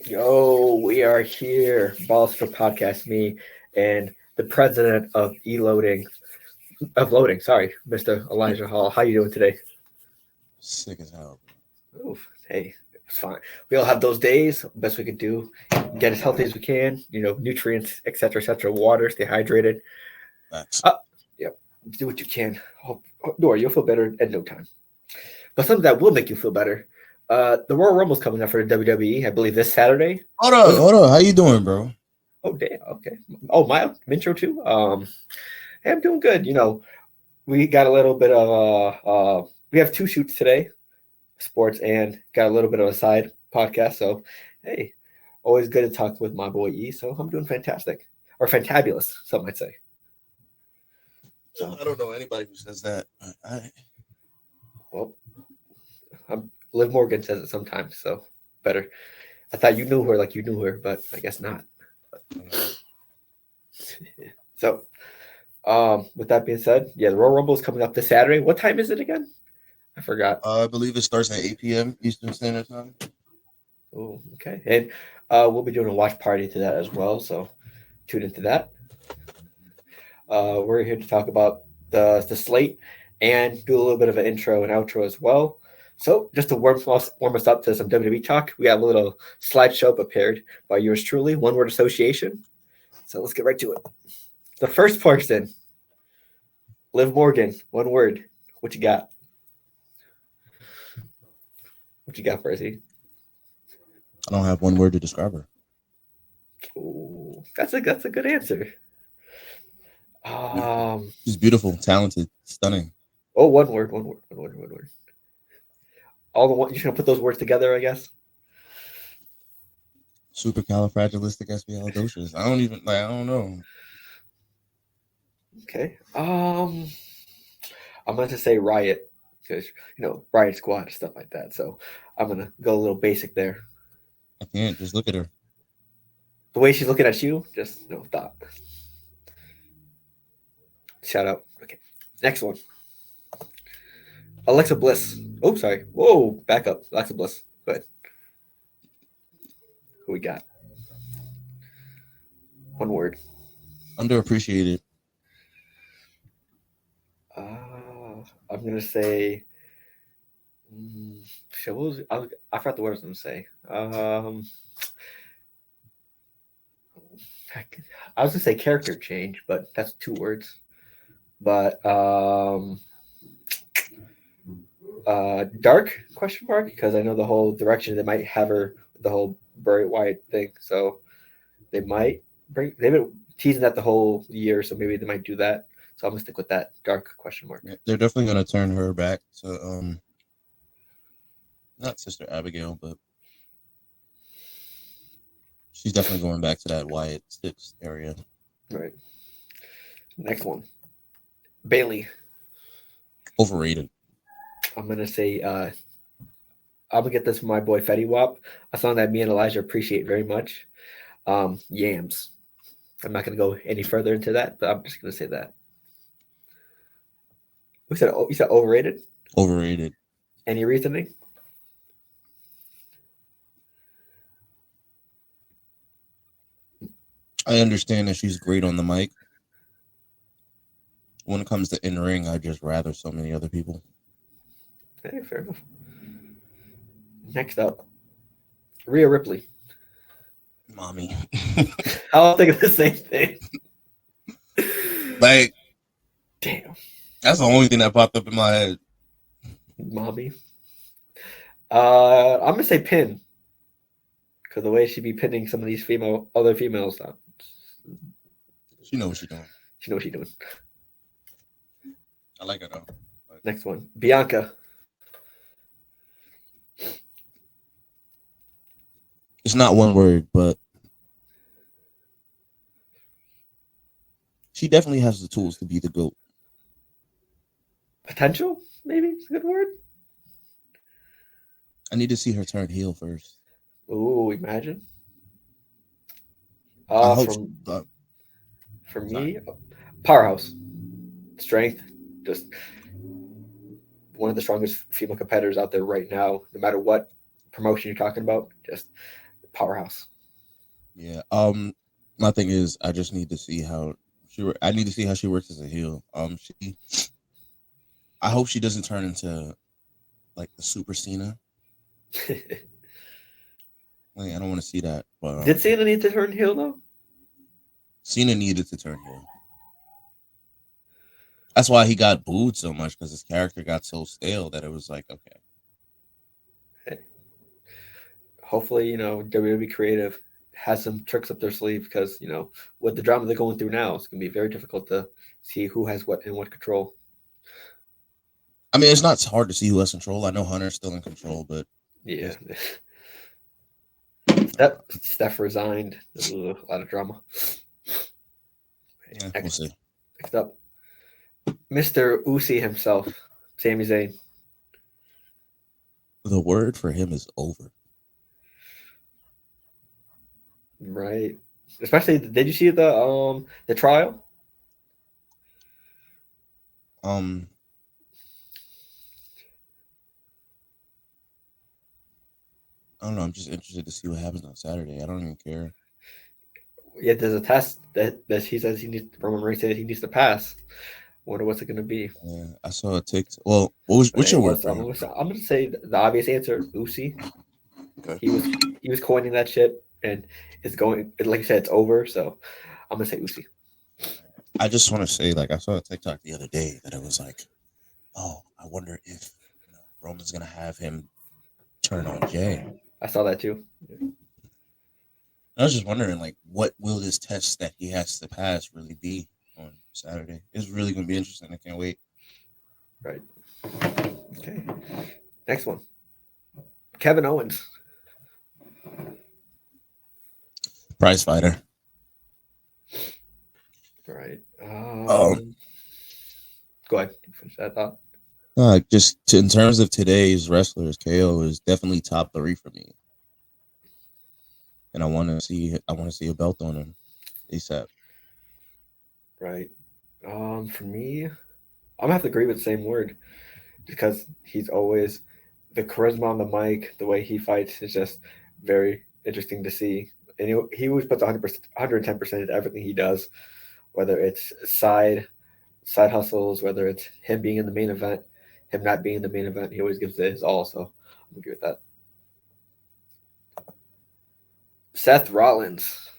Yo, we are here. Balls for podcast me and the president of loading. Sorry, Mr. Elijah Hall. How you doing today? Sick as hell, Oof, hey, it's fine. We all have those days. Best we can do, get as healthy as we can. Nutrients, etc., etc. Water, stay hydrated. bro. Facts. Uh, yep, do what you can. Don't worry, you'll feel better in no time. But something that will make you feel better. The Royal Rumble's coming up for the WWE. I believe this Saturday. Hold on, Was hold on. How you doing, bro? Oh damn. Okay. Oh, my intro too. Hey, I'm doing good. We got a little bit of we have two shoots today, sports, and got a little bit of a side podcast. So, hey, always good to talk with my boy E. So I'm doing fantastic or fantabulous, some might say. So I don't know anybody who says that. well, Liv Morgan says it sometimes. So better. I thought you knew her like you knew her, but I guess not. So, with that being said, yeah, the Royal Rumble is coming up this Saturday. What time is it again? I forgot. I believe it starts at 8 p.m. Eastern Standard Time. Oh, okay. And we'll be doing a watch party to that as well. So tune into that. We're here to talk about the slate and do a little bit of an intro and outro as well. So just to warm us up to some WWE talk, we have a little slideshow prepared by yours truly, one word association. So let's get right to it. The first person, Liv Morgan, one word. What you got? What you got for us? I don't have one word to describe her. Oh, that's a good answer. She's beautiful, talented, stunning. Oh, one word. All the one you're gonna put those words together, I guess. Supercalifragilisticexpialidocious. I don't know. Okay. I'm going to say Riot because Riot Squad stuff like that. So I'm gonna go a little basic there. I can't just look at her. The way she's looking at you, just no thought. Shout out. Okay. Next one. Alexa Bliss. Oh, sorry. Whoa, back up. Alexa Bliss. Go ahead. Who we got? One word. Underappreciated. I'm gonna say. Shit, I forgot the word I was gonna say. I was gonna say character change, but that's two words. But dark question mark because I know the whole direction they might have her the whole Bray Wyatt thing, so they've been teasing that the whole year, so maybe they might do that. So I'm gonna stick with that dark question mark. Yeah, they're definitely gonna turn her back to not Sister Abigail, but she's definitely going back to that Wyatt Six area. Right. Next one, Bailey. Overrated. I'm gonna say I'm gonna get this from my boy Fetty Wap, a song that me and Elijah appreciate very much. Yams. I'm not gonna go any further into that, but I'm just gonna say that. You said overrated? Overrated. Any reasoning? I understand that she's great on the mic. When it comes to in ring, I just rather so many other people. Hey, fair enough. Next up, Rhea Ripley. Mommy. I'll think of the same thing. Like, Damn. that's the only thing that popped up in my head. Mommy. I'm gonna say pin. Because the way she be pinning some of these other females, She knows what she's doing. she knows what she's doing. I like her though. Next one, Bianca. It's not one word, but she definitely has the tools to be the GOAT. Potential, maybe it's a good word. I need to see her turn heel first. Ooh, imagine. I hope From for sorry. me, powerhouse, strength, just one of the strongest female competitors out there right now. No matter what promotion you're talking about, just powerhouse. Yeah. My thing is, I just need to see how I need to see how she works as a heel. I hope she doesn't turn into like the Super Cena. Like, I don't want to see that. But Did Cena need to turn heel though? Cena needed to turn heel. That's why he got booed so much, because his character got so stale that it was like, okay. Hey. Hopefully, WWE Creative has some tricks up their sleeve because, with the drama they're going through now, it's going to be very difficult to see who has what and what control. I mean, it's not hard to see who has control. I know Hunter's still in control, but yeah. Steph resigned. There's a lot of drama. Yeah, we'll see. Next up, Mr. Uzi himself, Sami Zayn. The word for him is over. Right. Especially, did you see the trial? I don't know. I'm just interested to see what happens on Saturday. I don't even care. Yeah, there's a test that he says Roman Reigns said he needs to pass. Wonder what's it going to be. Yeah, I saw a TikTok. Well, what's your word for him? I'm going to say the obvious answer, Uzi. Okay. He was coining that shit, and it's going, like you said, it's over. So I'm going to say Uzi. I just want to say, like, I saw a TikTok the other day that it was like, oh, I wonder if Roman's gonna have him turn on Jay. I saw that too. Yeah. I was just wondering, like, what will this test that he has to pass really be on Saturday? It's really gonna be interesting. I can't wait. Right. Okay. Next one. Kevin Owens. Prize fighter. Right. Go ahead. Finish that thought. In terms of today's wrestlers, KO is definitely top 3 for me, and I want to see a belt on him ASAP. Right. For me, I'm gonna have to agree with the same word because he's always the charisma on the mic, the way he fights is just very interesting to see, and he always puts 100%, 110% into everything he does, whether it's side hustles, whether it's him being in the main event, him not being in the main event, he always gives it his all. So I'm agree with that. Seth Rollins.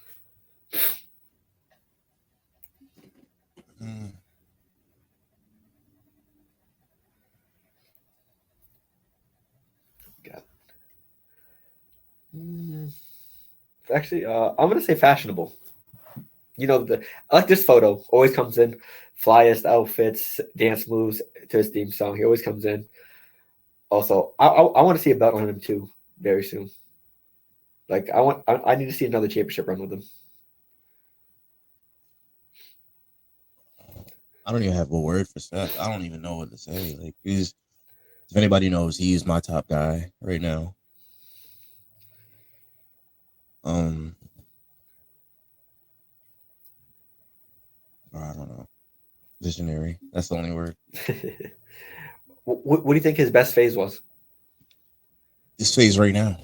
Actually, I'm gonna say fashionable. I like this photo. Always comes in, flyest outfits, dance moves to his theme song. He always comes in. Also, I want to see a belt on him too very soon. Like I need to see another championship run with him. I don't even have a word for Seth. I don't even know what to say. Like, if anybody knows, he's my top guy right now. I don't know. Visionary. That's the only word. What do you think his best phase was? His phase right now.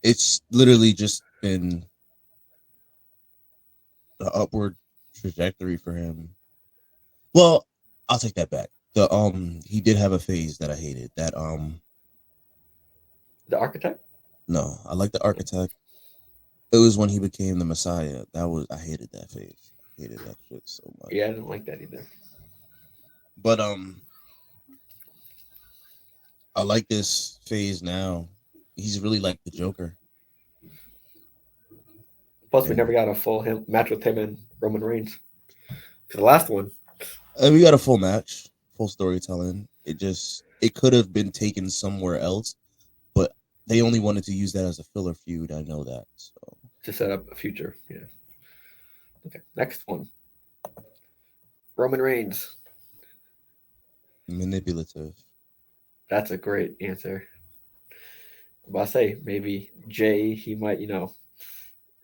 It's literally just been the upward trajectory for him. Well, I'll take that back. He did have a phase that I hated. The Architect? No, I like the Architect. It was when he became the Messiah. I hated that phase. I hated that shit so much. Yeah, I didn't like that either. But I like this phase now. He's really like the Joker. Plus, we never got a full match with him and Roman Reigns. For the last one, we got a full match, full storytelling. It could have been taken somewhere else, but they only wanted to use that as a filler feud. I know that. So to set up a future, yeah. Okay, next one. Roman Reigns. Manipulative. That's a great answer. But I say maybe Jay. He might,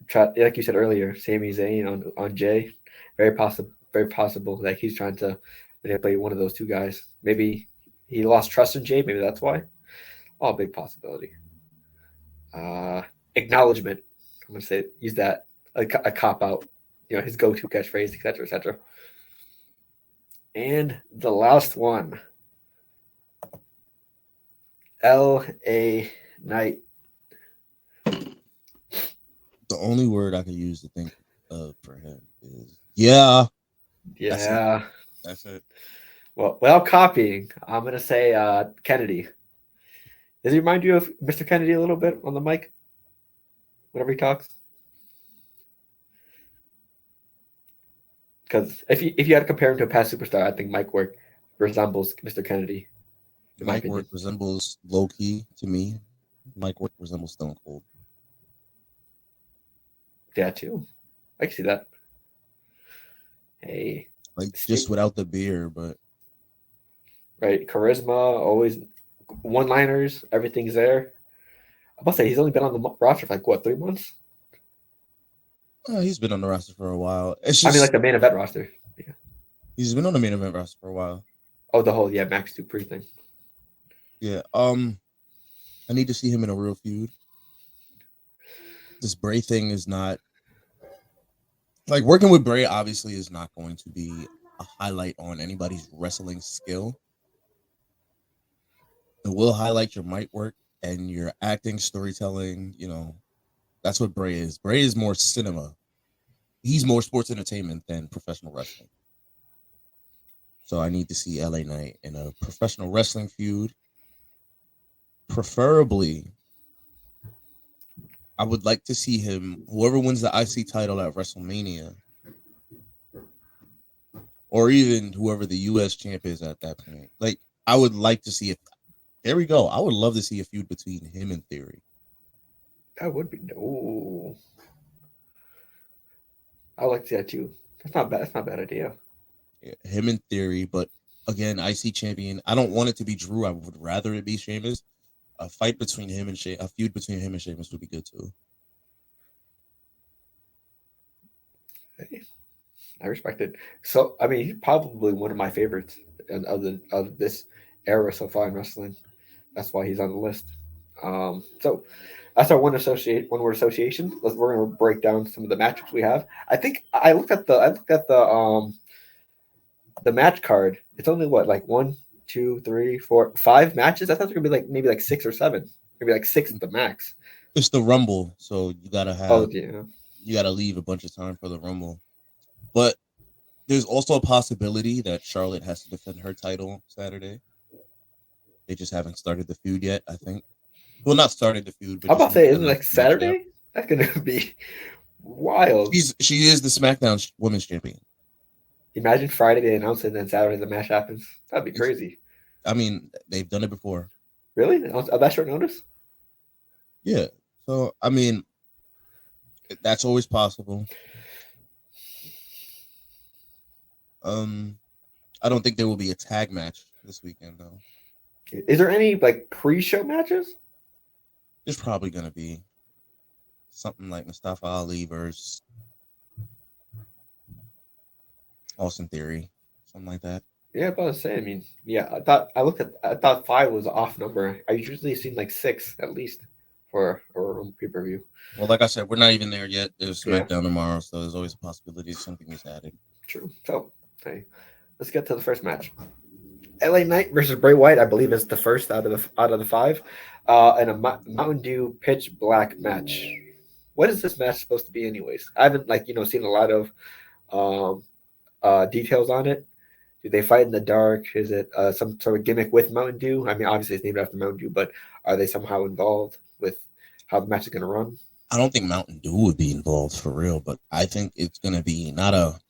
try, like you said earlier, Sami Zayn on Jay. Very possible. Very possible that he's trying to manipulate one of those two guys. Maybe he lost trust in Jay. Maybe that's why. Oh, big possibility. Acknowledgement. I'm gonna say use that a cop out. His go-to catchphrase, etc., etc. And the last one, L.A. Knight. The only word I could use to think of for him is yeah. Yeah. That's it. Well, without copying, I'm gonna say Kennedy. Does he remind you of Mr. Kennedy a little bit on the mic? Whenever he talks? Because if you had to compare him to a past superstar, I think Mike Work resembles Mr. Kennedy. In my Mike opinion. Work resembles low key to me. Mike Work resembles Stone Cold. Yeah, too. I can see that. Hey, like just without the beer, but right, charisma, always one-liners, everything's there. I must say he's only been on the roster for like what, 3 months? He's been on the roster for a while. It's just, I mean, like the main event roster. Yeah. He's been on the main event roster for a while. Oh, the whole Max Dupree thing. Yeah. I need to see him in a real feud. This Bray thing is not like working with Bray. Obviously, is not going to be a highlight on anybody's wrestling skill. It will highlight your mic work and your acting, storytelling. That's what Bray is. Bray is more cinema. He's more sports entertainment than professional wrestling. So I need to see LA Knight in a professional wrestling feud. Preferably, I would like to see him, whoever wins the IC title at WrestleMania, or even whoever the US champ is at that point. Like, I would like to see it. There we go. I would love to see a feud between him and Theory. That would be no. I like to see that too. That's not bad. That's not a bad idea. Yeah, him and Theory, but again, IC champion. I don't want it to be Drew. I would rather it be Sheamus. A fight between him and a feud between him and Sheamus would be good too. Hey, I respect it. So, I mean, he's probably one of my favorites of this era so far in wrestling. That's why he's on the list. So that's our one word association. We're gonna break down some of the matchups we have. I think I looked at the match card. It's only what, like 1, 2, 3, 4, 5 matches. I thought there could be like maybe like 6 or 7, maybe like 6 at the max. It's the Rumble, so you gotta have. Oh yeah. You gotta leave a bunch of time for the Rumble, but there's also a possibility that Charlotte has to defend her title Saturday. They just haven't started the feud yet, I think. Well, not started the feud, but I'm about to say, isn't it like Saturday? That's gonna be wild. She is the SmackDown Women's Champion. Imagine Friday they announce it, and then Saturday the match happens. That'd be crazy. I mean, they've done it before. Really? On that short notice? Yeah. So, I mean, that's always possible. I don't think there will be a tag match this weekend, though. Is there any like pre-show matches? There's probably gonna be something like Mustafa Ali versus Austin Theory, something like that. Yeah, I was about to say. I mean, yeah, I thought 5 was an off number. I usually seen like 6 at least for a pay-per-view. Well, like I said, we're not even there yet. There's SmackDown tomorrow, so there's always a possibility something is added. True. So, hey, let's get to the first match. LA Knight versus Bray Wyatt, I believe, is the first out of the 5, and a Mountain Dew pitch black match. What is this match supposed to be, anyways? I haven't seen a lot of details on it. Do they fight in the dark? Is it some sort of gimmick with Mountain Dew? I mean, obviously it's named after Mountain Dew, but are they somehow involved with how the match is going to run? I don't think Mountain Dew would be involved for real, but I think it's going to be not a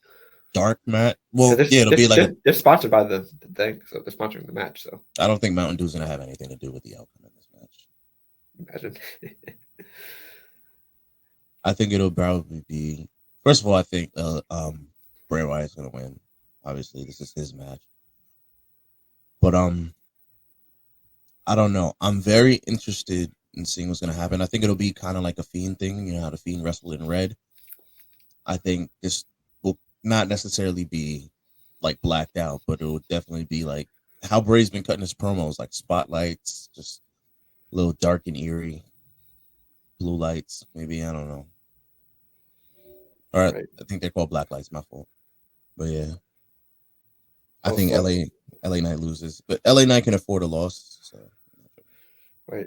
dark match. Well, it'll be like they're sponsored by the thing, so they're sponsoring the match. So I don't think Mountain Dew is going to have anything to do with the outcome of this match. Imagine. I think it'll probably be. First of all, I think Bray Wyatt's going to win. Obviously, this is his match, but I don't know. I'm very interested in seeing what's going to happen. I think it'll be kind of like a Fiend thing. You know how the Fiend wrestled in red. I think this will not necessarily be like blacked out, but it will definitely be like how Bray's been cutting his promos, like spotlights, just a little dark and eerie. blue lights, maybe, I don't know. Or Right. I think they're called black lights, my fault. But yeah, I think Also, LA Knight loses, but LA Knight can afford a loss. So right.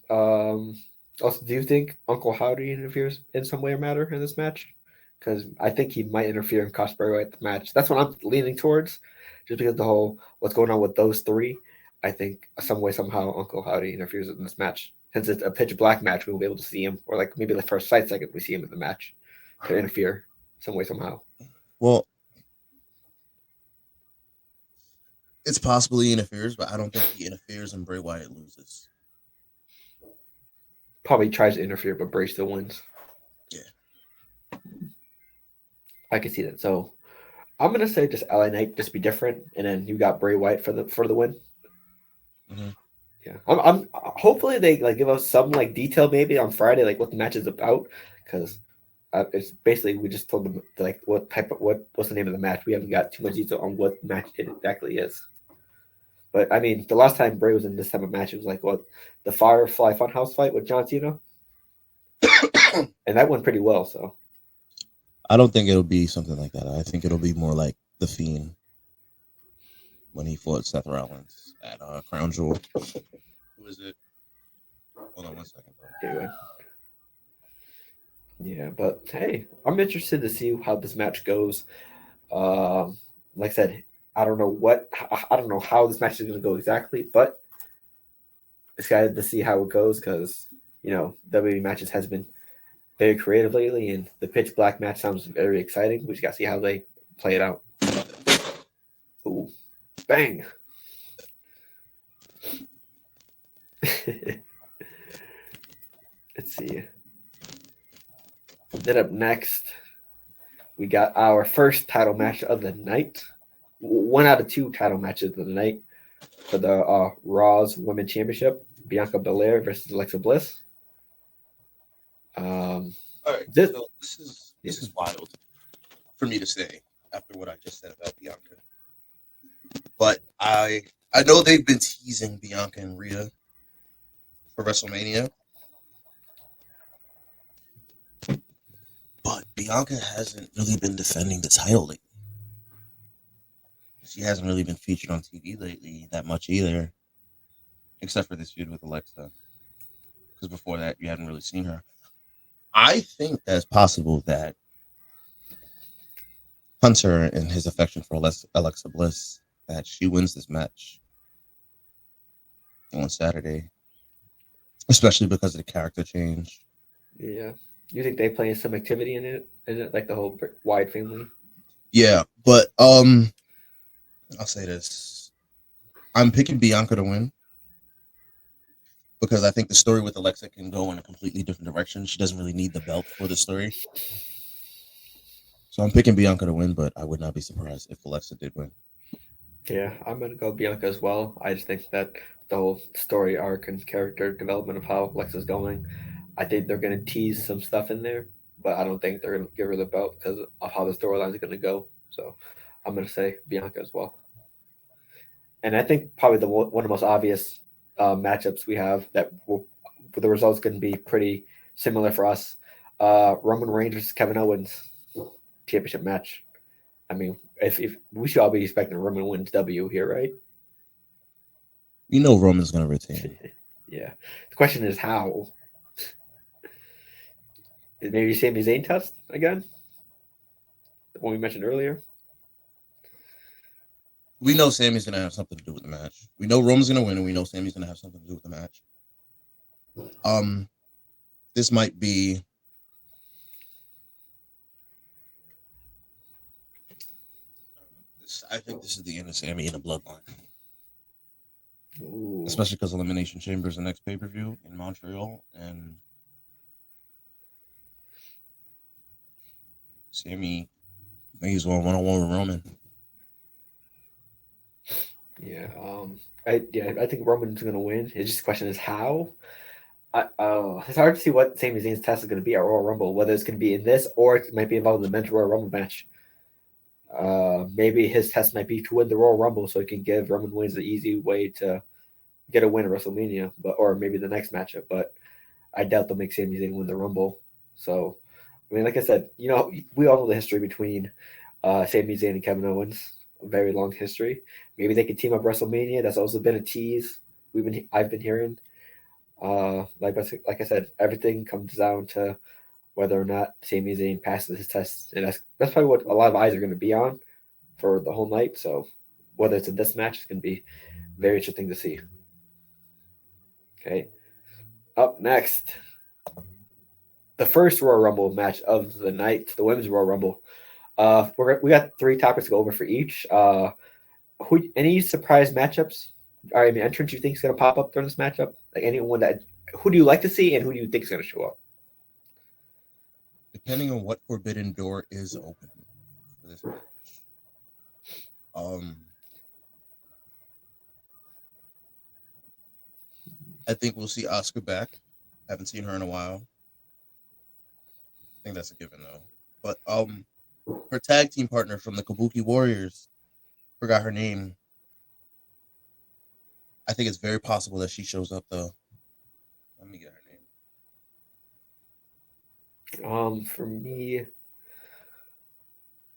Also, do you think Uncle Howdy interferes in some way or matter in this match? Because I think he might interfere and cost Bray Wyatt the match. That's what I'm leaning towards, just because the whole what's going on with those three. I think some way somehow Uncle Howdy interferes in this match. Since it's a pitch black match, we will be able to see him, or like maybe the first sight second we see him in the match to interfere some way somehow. well, it's possible he interferes, but I don't think he interferes and Bray Wyatt loses. Probably tries to interfere, but Bray still wins. Yeah. I can see that. So I'm gonna say just LA Knight just be different, and then you got Bray Wyatt for the win. Mm-hmm. Yeah, I'm hopefully they like give us some like detail maybe on Friday like what the match is about because it's basically we just told them like what type of what's the name of the match. We haven't got too much detail on what match it exactly is. But I mean, the last time Bray was in this type of match, it was like what the Firefly Funhouse fight with John Cena, and that went pretty well. So I don't think it'll be something like that. I think it'll be more like The Fiend when he fought Seth Rollins at Crown Jewel. Who is it? Hold on one second, bro. anyway, yeah. But hey, I'm interested to see how this match goes. Like I said, I don't know how this match is going to go exactly, but excited to see how it goes because WWE matches has been very creative lately, and the pitch black match sounds very exciting. We just got to see how they play it out. Ooh, bang! Let's see. Then up next, we got our first title match of the night. 1 out of 2 title matches of the night for the Raw's Women's Championship. Bianca Belair versus Alexa Bliss. All right, This so this is wild for me to say after what I just said about Bianca. But I know they've been teasing Bianca and Rhea for WrestleMania. But Bianca hasn't really been defending the title lately. She hasn't really been featured on TV lately that much either, except for this feud with Alexa. Because before that, you hadn't really seen her. I think that's possible that Hunter and his affection for Alexa Bliss, that she wins this match on Saturday, especially because of the character change. Yeah. You think they play some activity in it, like the whole wide family? Yeah, but I'll say this. I'm picking Bianca to win because I think the story with Alexa can go in a completely different direction. She doesn't really need the belt for the story. So I'm picking Bianca to win, but I would not be surprised if Alexa did win. Yeah, I'm gonna go Bianca as well. I just think that the whole story arc and character development of how Alexa's going, I think they're gonna tease some stuff in there, but I don't think they're gonna give her the belt because of how the storyline is gonna go. So I'm gonna say Bianca as well. And I think probably one of the most obvious matchups we have that the results going to be pretty similar for us. Roman Reigns versus Kevin Owens championship match. I mean, if we should all be expecting Roman wins W here, right? You know Roman's going to retain. Yeah. The question is how. Maybe Sami Zayn test again? The one we mentioned earlier. We know Sammy's going to have something to do with the match. We know Roman's going to win, and we know Sammy's going to have something to do with the match. This might be I think this is the end of Sammy in the bloodline. Ooh. Especially because Elimination Chamber is the next pay-per-view in Montreal, and Sammy, I think he's going one-on-one with Roman. Yeah, I think Roman's gonna win. It's just the question is how. It's hard to see what Sami Zayn's test is going to be at Royal Rumble, whether it's going to be in this or it might be involved in the men's Royal Rumble match. Maybe his test might be to win the Royal Rumble so he can give Roman Reigns the easy way to get a win at WrestleMania, or maybe the next matchup. But I doubt they'll make Sami Zayn win the Rumble. So, I mean, like I said, we all know the history between Sami Zayn and Kevin Owens. A very long history. Maybe they could team up WrestleMania. That's also been a tease I've been hearing. Like I said, everything comes down to whether or not Sami Zayn passes his test, and that's probably what a lot of eyes are going to be on for the whole night. So, whether it's in this match, it's going to be very interesting to see. Okay. Up next, the first Royal Rumble match of the night, the Women's Royal Rumble. We got 3 topics to go over for each. Any surprise matchups? I mean, entrance you think is going to pop up during this matchup? Like anyone who do you like to see, and who do you think is going to show up? Depending on what forbidden door is open for this match. I think we'll see Asuka back. Haven't seen her in a while. I think that's a given though. But her tag team partner from the Kabuki Warriors, forgot her name. I think it's very possible that she shows up though. Let me get her name. For me,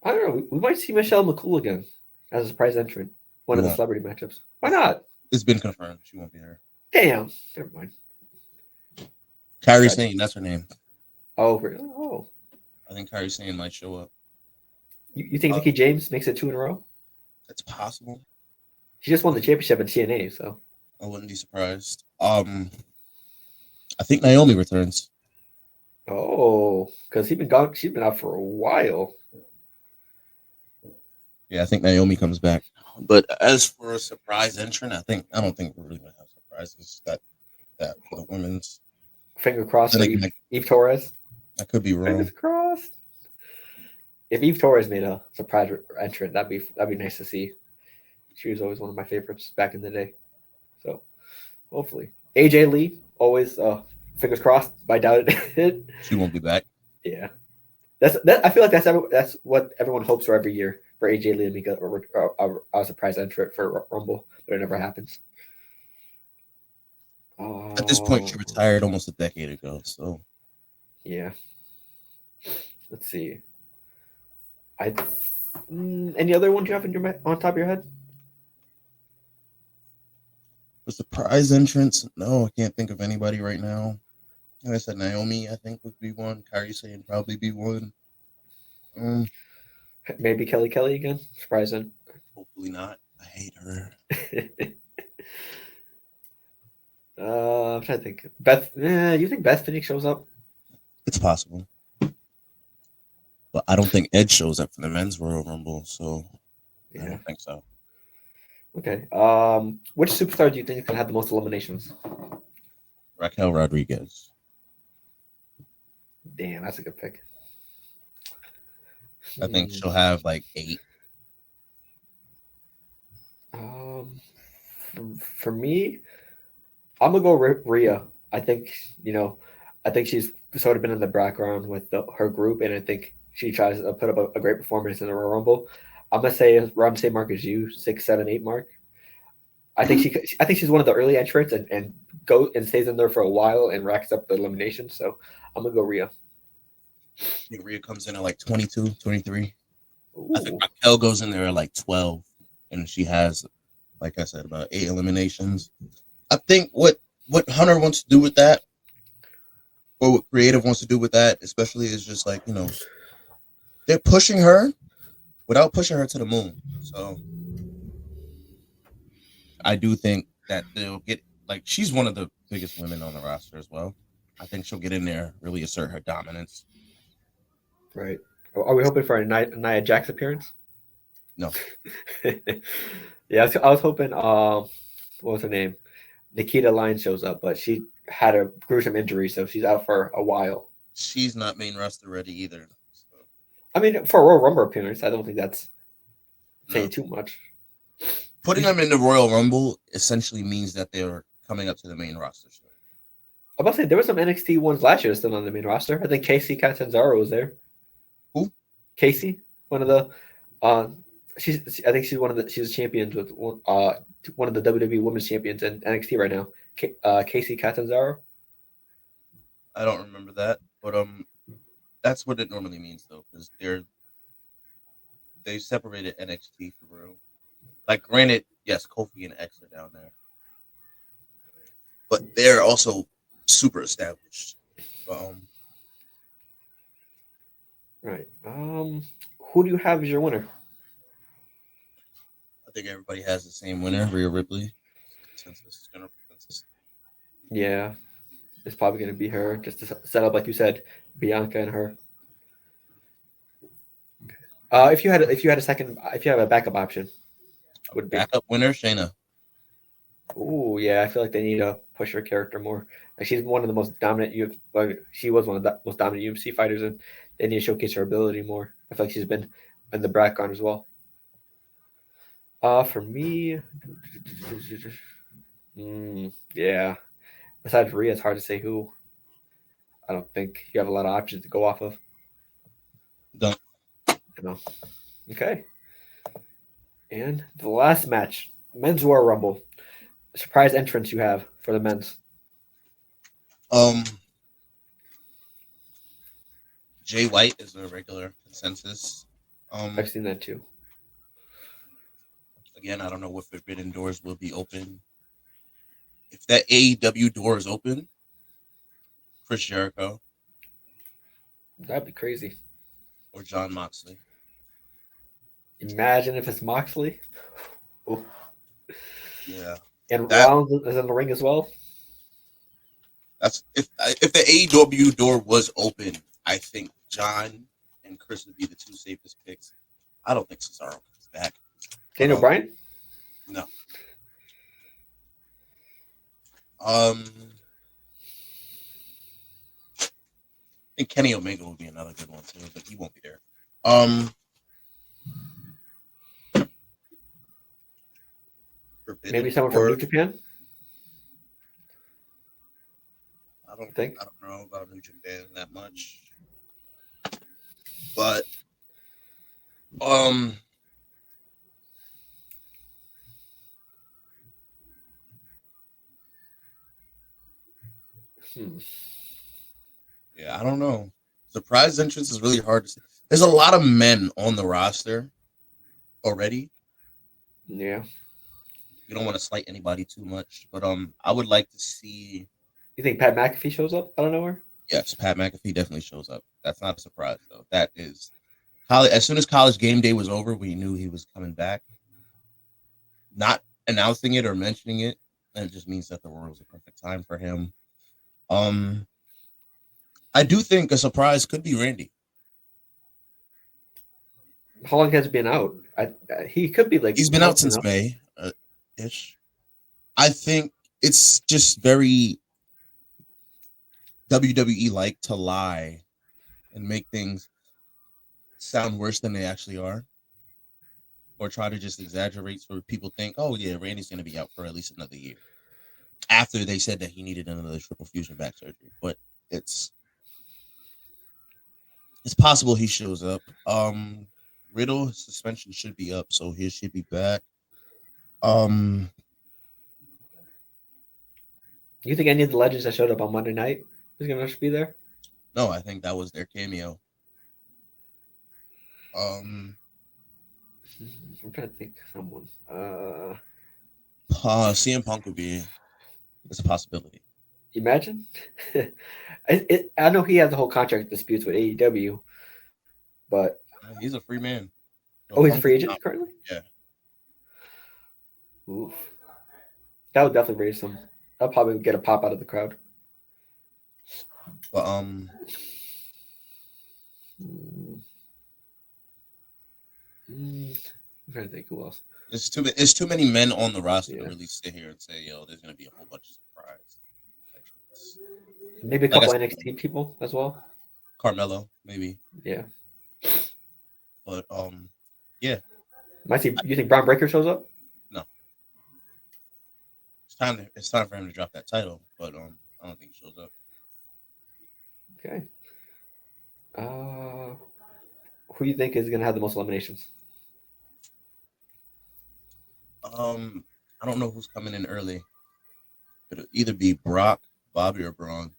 I don't know. We might see Michelle McCool again as a surprise entrant. One of the celebrity matchups. Why not? It's been confirmed. She won't be there. Damn. Never mind. Kairi Sane, that's her name. Oh, really? Oh. I think Kairi Sane might show up. You think Mickie James makes it 2 in a row? It's possible. She just won the championship in TNA, so I wouldn't be surprised. I think Naomi returns. Oh, because she's been out for a while. Yeah, I think Naomi comes back. But as for a surprise entrant, I don't think we're really gonna have surprises that for the women's. Finger crossed for Eve Torres. I could be wrong. Fingers crossed. If Eve Torres made a surprise entrant, that'd be nice to see. She was always one of my favorites back in the day. So hopefully. AJ Lee, always fingers crossed. I doubt it. She won't be back. Yeah. I feel like that's what everyone hopes for every year for AJ Lee to make a surprise entrant for Rumble, but it never happens. At this point, she retired almost a decade ago. So, yeah. Let's see. Any other ones you have on top of your head? For surprise entrance, no, I can't think of anybody right now. Like I said, Naomi, I think would be one. Kairi Sane probably be one. Maybe Kelly again. Surprising. Hopefully not. I hate her. I'm trying to think. Beth, you think Beth Phoenix shows up? It's possible. But I don't think Edge shows up for the men's Royal Rumble, so yeah. I don't think so. Okay. Which superstar do you think is going to have the most eliminations? Raquel Rodriguez. Damn, that's a good pick. I think she'll have like 8. For me, I'm gonna go Rhea. I think she's sort of been in the background with her group, and I think she tries to put up a great performance in the Royal Rumble. I'm gonna say around the same mark as you, 6, 7, 8 mark. I think she's one of the early entrants and stays in there for a while and racks up the elimination. So I'm gonna go Rhea. I think Rhea comes in at like 22, 23. Ooh. I think Raquel goes in there at like 12, and she has, like I said, about 8 eliminations. I think what Hunter wants to do with that, or what Creative wants to do with that, especially is just like, they're pushing her without pushing her to the moon. So I do think that they'll get, like, she's one of the biggest women on the roster as well. I think she'll get in there, really assert her dominance. Right. Are we hoping for a Nia Jax appearance? No. Yeah, I was hoping. What was her name? Nikita Lyons shows up, but she had a gruesome injury, so she's out for a while. She's not main roster ready either. So. I mean, for a Royal Rumble appearance, I don't think that's saying too much. Putting them in the Royal Rumble essentially means that they're coming up to the main roster. I'm about to say there were some NXT ones last year still on the main roster. I think Casey Catanzaro was there. Who? Casey, one of the. She's a champion with one of the WWE Women's Champions in NXT right now. Casey Catanzaro. I don't remember that, but that's what it normally means though, because they separated NXT for real. Like, granted, yes, Kofi and X are down there, but they're also super established. Um, Right. Who do you have as your winner? I think everybody has the same winner, Rhea Ripley. Consensus, general consensus. Yeah, it's probably going to be her. Just to set up, like you said, Bianca and her. If you had a second, if you have a backup option, would it be? Backup winner, Shayna. Oh yeah, I feel like they need to push her character more. Like she's one of the most dominant she was one of the most dominant UFC fighters, and they need to showcase her ability more. I feel like she's been in the background as well. For me, yeah. Besides Rhea, it's hard to say who. I don't think you have a lot of options to go off of. Done. You know. Okay. And the last match, men's Royal Rumble. Surprise entrance you have for the men's. Um, Jay White is a regular consensus. I've seen that too. Again, I don't know if forbidden doors will be open. If that AEW door is open, Chris Jericho That'd be crazy. or John Moxley. Imagine if it's Moxley. Oh. Yeah, And Rollins is in the ring as well. that's if the AEW door was open, I think John and Chris would be the two safest picks. I don't think Cesaro comes back. Daniel Bryan? No. I think Kenny Omega will be another good one too, but he won't be there. Maybe someone from New Japan? I don't know about New Japan that much. But yeah, I don't know. Surprise entrance is really hard to say. There's a lot of men on the roster already. Yeah. You don't want to slight anybody too much, but I would like to see. You think Pat McAfee shows up out of nowhere? Yes, Pat McAfee definitely shows up. That's not a surprise though. That is college. As soon as College Game Day was over, we knew he was coming back. Not announcing it or mentioning it, and it just means that the world was a perfect time for him. I do think a surprise could be Randy. How long has he been out? He could be like He's been out since May, ish. I think it's just very WWE like to lie and make things sound worse than they actually are, or try to just exaggerate so people think, oh yeah, Randy's going to be out for at least another year. After they said that he needed another triple fusion back surgery, but it's possible he shows up. Riddle, his suspension should be up, so he should be back. You think any of the legends that showed up on Monday night is going to be there? No, I think that was their cameo. I'm trying to think of someone. CM Punk would be. It's a possibility. Imagine. I know he has the whole contract disputes with AEW, but he's a free man. So he's a free agent currently? Yeah. Oof. That would definitely raise some. That'll probably get a pop out of the crowd. But I'm trying to think who else. There's too many men on the roster to really sit here and say, yo, there's gonna be a whole bunch of surprise. Maybe a couple NXT people as well. Carmelo, maybe. Yeah. But yeah. You think Braun Breaker shows up? No. It's time for him to drop that title, but I don't think he shows up. Okay. Who do you think is gonna have the most eliminations? I don't know who's coming in early. It'll either be Brock, Bobby, or Braun.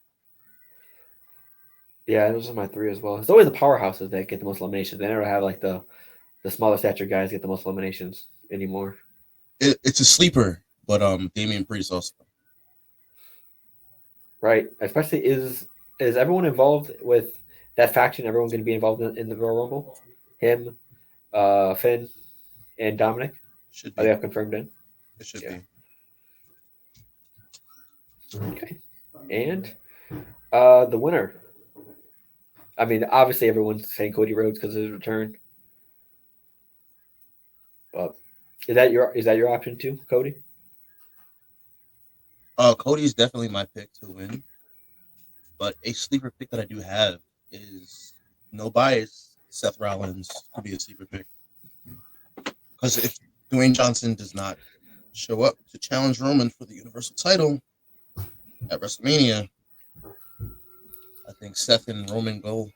Yeah, those are my three as well. It's always the powerhouses that get the most eliminations. They never have like the smaller stature guys get the most eliminations anymore. It's a sleeper, but Damian Priest also. Right. Especially is everyone involved with that faction? Everyone going to be involved in the Royal Rumble? Him, Finn, and Dominic. Should Are they be. all confirmed in? It should Yeah. be. Okay. And the winner. I mean, obviously everyone's saying Cody Rhodes because of his return. But is that your option too, Cody? Cody's definitely my pick to win. But a sleeper pick that I do have is no bias. Seth Rollins could be a sleeper pick. Because if Dwayne Johnson does not show up to challenge Roman for the Universal title at WrestleMania, I think Seth and Roman go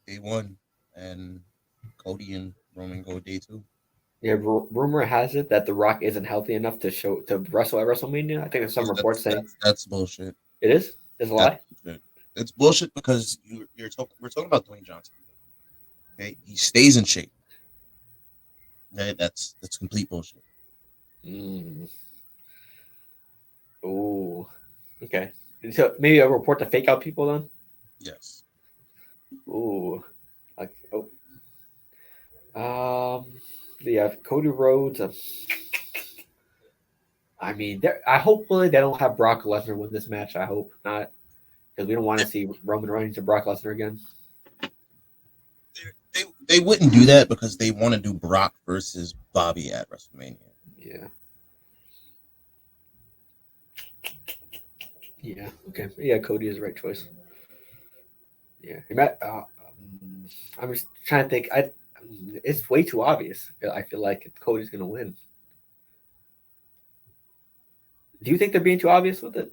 day one, and Cody and Roman go day two. Yeah, rumor has it that The Rock isn't healthy enough to wrestle at WrestleMania. I think there's some reports saying That's bullshit. it is. It's a lie. It's bullshit because we're talking about Dwayne Johnson. Okay, he stays in shape. Okay, that's complete bullshit. Mm. Oh, okay. So maybe a report to fake out people then. Yes. Ooh, like yeah, Cody Rhodes. I mean, I hopefully they don't have Brock Lesnar win this match. I hope not, because we don't want to see Roman Reigns and Brock Lesnar again. They wouldn't do that because they want to do Brock versus Bobby at WrestleMania. Yeah. Yeah. Okay. Yeah, Cody is the right choice. Yeah. I'm just trying to think. It's way too obvious. I feel like Cody's gonna win. Do you think they're being too obvious with it?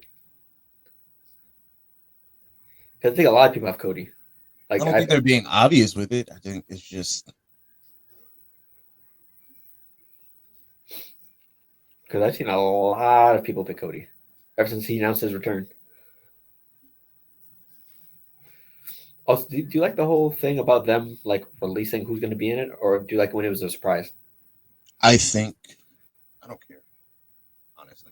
Because I think a lot of people have Cody. I don't think they're being obvious with it. I think it's just because I've seen a lot of people pick Cody ever since he announced his return. Also, do you like the whole thing about them like releasing who's going to be in it, or do you like when it was a surprise? I think I don't care, honestly.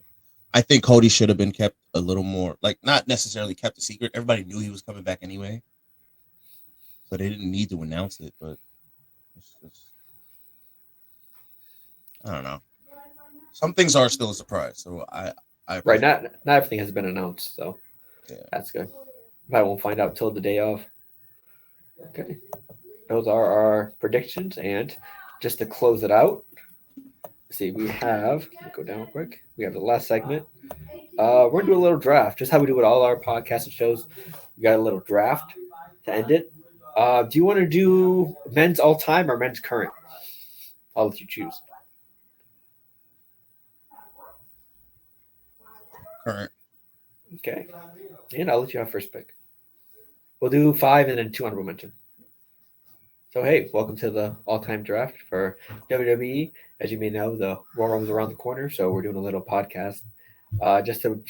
I think Cody should have been kept a little more, like not necessarily kept a secret. Everybody knew he was coming back anyway, so they didn't need to announce it. But it's just, I don't know. Some things are still a surprise, so I Right, not everything has been announced, so yeah. that's good. I won't find out till the day of. Okay, those are our predictions, and just to close it out, see, we have go down quick. We have the last segment. We're gonna do a little draft, just how we do with all our podcasts and shows. We got a little draft to end it. Do you want to do men's all time or men's current? I'll let you choose. Current. Okay, and I'll let you have first pick. We'll do 5 and then 2 honorable mention. So hey, welcome to the all-time draft for WWE. As you may know, the Royal Rumble is around the corner, so we're doing a little podcast just to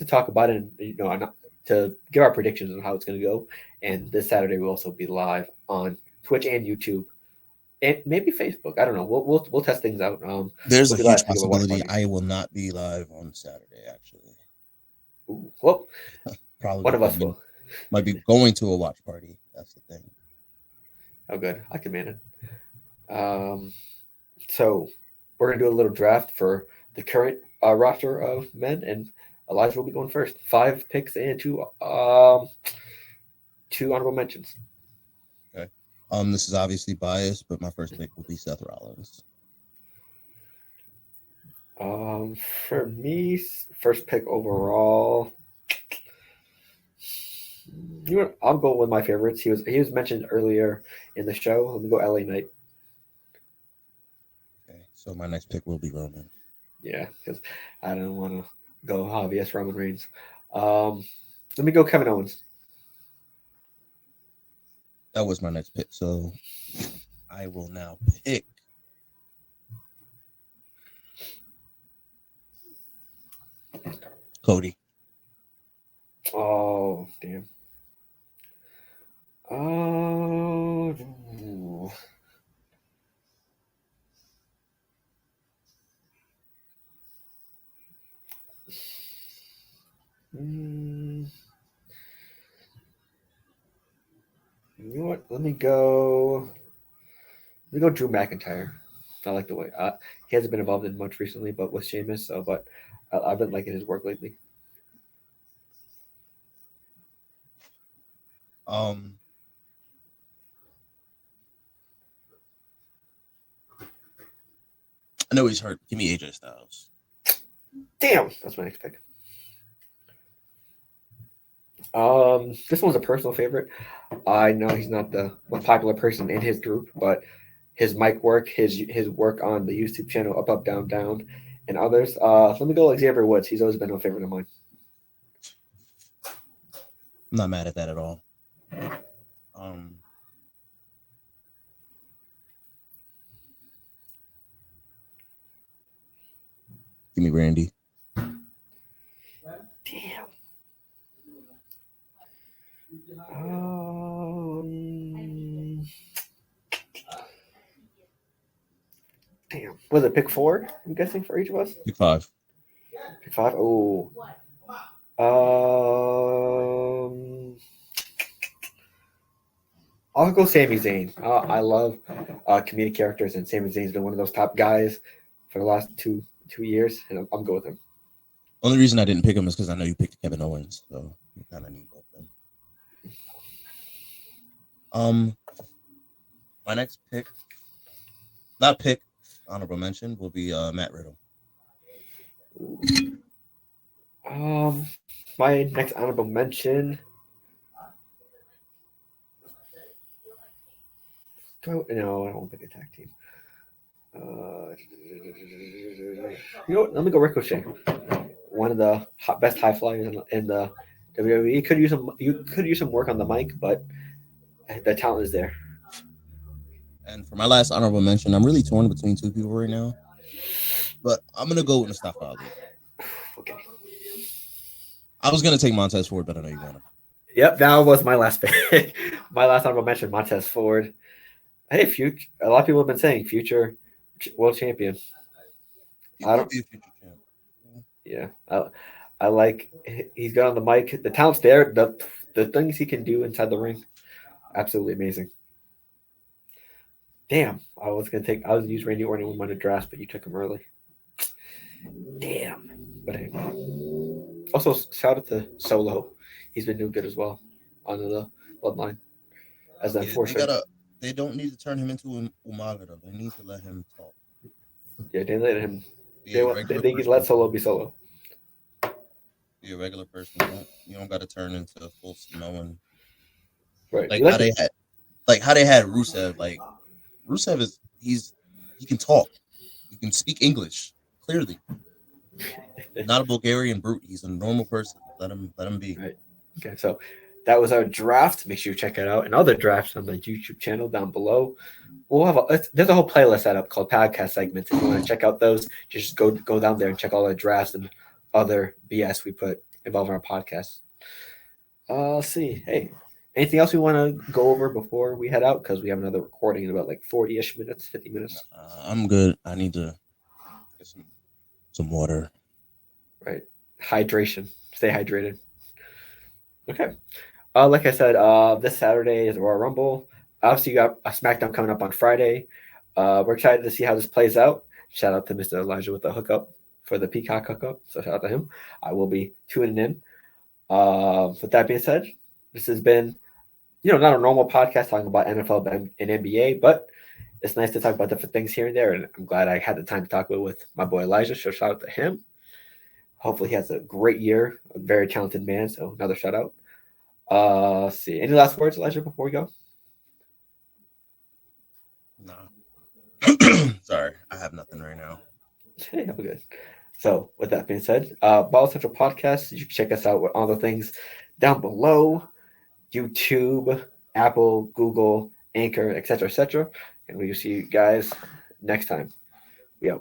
talk about it, and to give our predictions on how it's going to go. And this Saturday we'll also be live on Twitch and YouTube, and maybe Facebook. I don't know. We'll test things out. There's we'll a huge possibility I will not be live on Saturday. Actually, Ooh, well, probably one of us will. Might be going to a watch party. That's the thing. Oh, good. I can man it. So we're gonna do a little draft for the current roster of men, and Elijah will be going first. 5 picks and 2 honorable mentions. Okay. This is obviously biased, but my first pick will be Seth Rollins. For me, first pick overall. I'll go with my favorites. He was mentioned earlier in the show. Let me go LA Knight. Okay, so my next pick will be Roman. Yeah, because I don't want to go obvious Roman Reigns. Let me go Kevin Owens. That was my next pick. So I will now pick Cody. Oh, damn. Oh, you know what? Let me go. Drew McIntyre. I like the way he hasn't been involved in much recently, but with Sheamus. So, but I've been liking his work lately. I know he's hurt. Give me AJ Styles. Damn, that's my next pick. This one's a personal favorite. I know he's not the most popular person in his group, but his mic work, his work on the YouTube channel Up Up Down Down, and others. Let me go Xavier Woods. He's always been a favorite of mine. I'm not mad at that at all. Give me Randy. Damn. Damn. Was it pick 4? I'm guessing for each of us. Pick 5. Pick 5. Oh. I'll go Sami Zayn. I love comedic characters, and Sami Zayn's been one of those top guys for the last two years, and I'm going with him. Only reason I didn't pick him is because I know you picked Kevin Owens, so you kind of need both of them. My next pick, honorable mention will be Matt Riddle. My next honorable mention. No, I don't pick a tag team. You know what? Let me go Ricochet. One of the best high flyers in the WWE. You could use some work on the mic, but the talent is there. And for my last honorable mention, I'm really torn between two people right now, but I'm gonna go with Mustafa Ali. Okay. I was gonna take Montez Ford, but I know you want him. Yep, that was my last pick. My last honorable mention, Montez Ford. Hey, future. A lot of people have been saying future world champion. He could be a future champ. Yeah, I like. He's got on the mic. The talent's there. The things he can do inside the ring, absolutely amazing. Damn, I was gonna use Randy Orton with my draft, but you took him early. Damn. But anyway. Also, shout out to Solo. He's been doing good as well under the bloodline as an enforcer. They don't need to turn him into an Umaga though. They need to let him talk. Yeah, they let him. They let Solo be Solo. Be a regular person. You don't got to turn into a full Samoan. Right. Like how they had Rusev. Like Rusev he can talk. He can speak English clearly. Not a Bulgarian brute. He's a normal person. Let him be. Right. Okay, so that was our draft. Make sure you check it out and other drafts on the YouTube channel down below. We'll have there's a whole playlist set up called podcast segments. If you want to check out those, just go down there and check all the drafts and other BS we put involving our podcast. Let's see. Hey, anything else we want to go over before we head out? Because we have another recording in about like 40-ish minutes, 50 minutes. I'm good. I need to get some water. Right. Hydration. Stay hydrated. Okay. Like I said, this Saturday is the Royal Rumble. Obviously, you got a SmackDown coming up on Friday. We're excited to see how this plays out. Shout out to Mr. Elijah with the hookup for the Peacock hookup. So shout out to him. I will be tuning in. With that being said, this has been, not a normal podcast talking about NFL and NBA, but it's nice to talk about different things here and there. And I'm glad I had the time to talk with my boy Elijah. So shout out to him. Hopefully he has a great year. A very talented man. So another shout out. Let's see. Any last words, Elijah, before we go? No. Sorry, I have nothing right now. Hey, I'm good. So, with that being said, Ball Central Podcast, you can check us out with all the things down below: YouTube, Apple, Google, Anchor, etc., etc. And we will see you guys next time. We out.